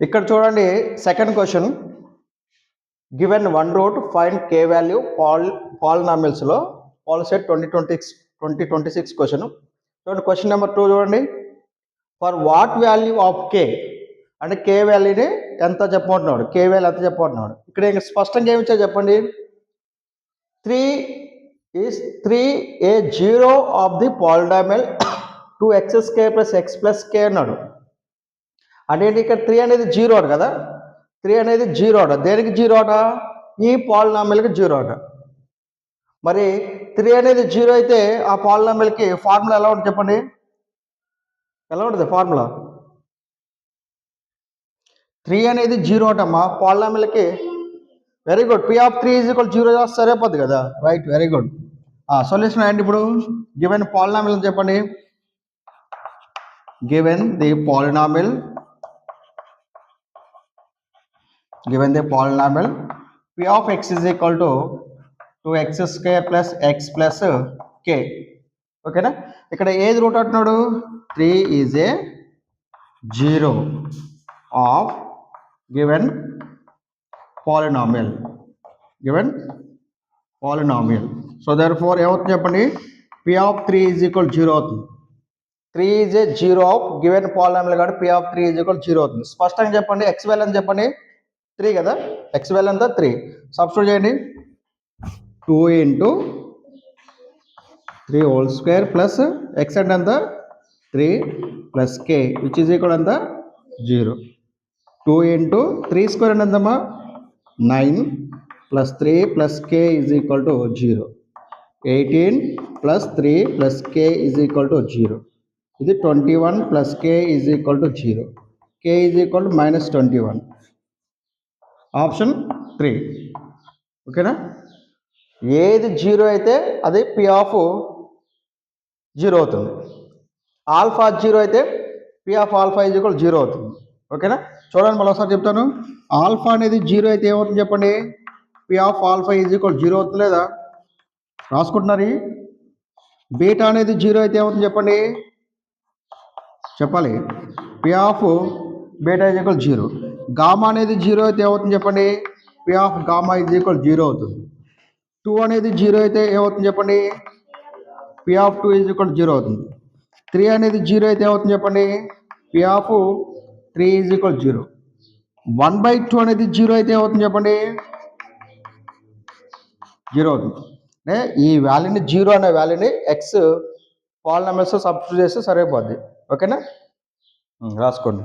ఇక్కడ చూడండి second question, given one root find k value పాలినామిల్స్లో పాలిసెట్ 2026 క్వశ్చన్. చూడండి క్వశ్చన్ నెంబర్ 2 చూడండి, for what value of k అంటే కే వాల్యూని ఎంత చెప్పమంటున్నాడు, కే వాల్యూ ఎంత చెప్పమంటున్నాడు. ఇక్కడ ఇంకా స్పష్టంగా ఏమి ఇచ్చారు చెప్పండి. 3 a zero of the polynomial 2x² + x + k అన్నాడు. అంటే ఇక్కడ 3 అనేది జీరో అట కదా, 3 అనేది జీరో అట. దేనికి జీరో అట? ఈ పాలినామిల్కి జీరో అట. మరి 3 అనేది జీరో అయితే ఆ పాలినామిల్కి ఫార్ములా ఎలా ఉంటుంది చెప్పండి, ఎలా ఉంటుంది ఫార్ములా? 3 అనేది జీరో అటమ్మా పాలినామిల్కి. వెరీ గుడ్, P of 3 = 0 చేస్తే సరిపోద్ది కదా, రైట్, వెరీ గుడ్. సొల్యూషన్ ఏంటి ఇప్పుడు? గివెన్ పాలినామిల్ అని చెప్పండి. Given the polynomial P of x = 2x² + x + k. ఓకేనా? ఇక్కడ ఏది రూట్ అంటున్నాడు? 3 is a zero of given polynomial. So దర్ ఫోర్ ఏమవుతుంది చెప్పండి, P of 3 = 0 అవుతుంది. 3 is a zero of given polynomial కాబట్టి P of 3 = 0 అవుతుంది. స్పష్టంగా చెప్పండి, ఎక్స్ వాల్యూ అని చెప్పండి, 3 కదా, ఎక్స్ వాల్యూ అంతా 3. సబ్స్టిట్యూట్ చేయండి. 2 × 3 హోల్ స్క్వేర్ ప్లస్ ఎక్స్ అంటే అంతా 3 + k విచ్ ఈజ్ ఈక్వల్ అంతా 0. 2 × 3² అంటే ఎంతమ్మా 9 + 3 + k = 0. 18 + 3 + k = 0. ఇది 21 + k = 0. k = -21. ఆప్షన్ 3. ఓకేనా? ఏది జీరో అయితే అది P of 0 అవుతుంది. ఆల్ఫా 0 అయితే P of α = 0 అవుతుంది. ఓకేనా? చూడండి మళ్ళీ ఒకసారి చెప్తాను. ఆల్ఫా అనేది 0 అయితే ఏమవుతుంది చెప్పండి, P of α = 0 అవుతుంది లేదా? రాసుకుంటున్నారు. బీటా అనేది 0 అయితే ఏమవుతుంది చెప్పండి, చెప్పాలి. P of beta = 0. గామా అనేది 0 అయితే ఏమవుతుంది చెప్పండి, P of గామా = 0 అవుతుంది. 2 అనేది 0 అయితే ఏమవుతుంది చెప్పండి, P of 2 = 0 అవుతుంది. 3 అనేది 0 అయితే ఏమవుతుంది చెప్పండి, P of 3 = 0. 1/2 అనేది 0 అయితే ఏమవుతుంది చెప్పండి, 0 అవుతుంది. అంటే ఈ వాల్యూని 0 అనే వాల్యూని ఎక్స్ పాలినామిల్స్ సబ్స్టిట్యూట్ చేస్తే సరిపోద్ది. ఓకేనా? రాసుకోండి.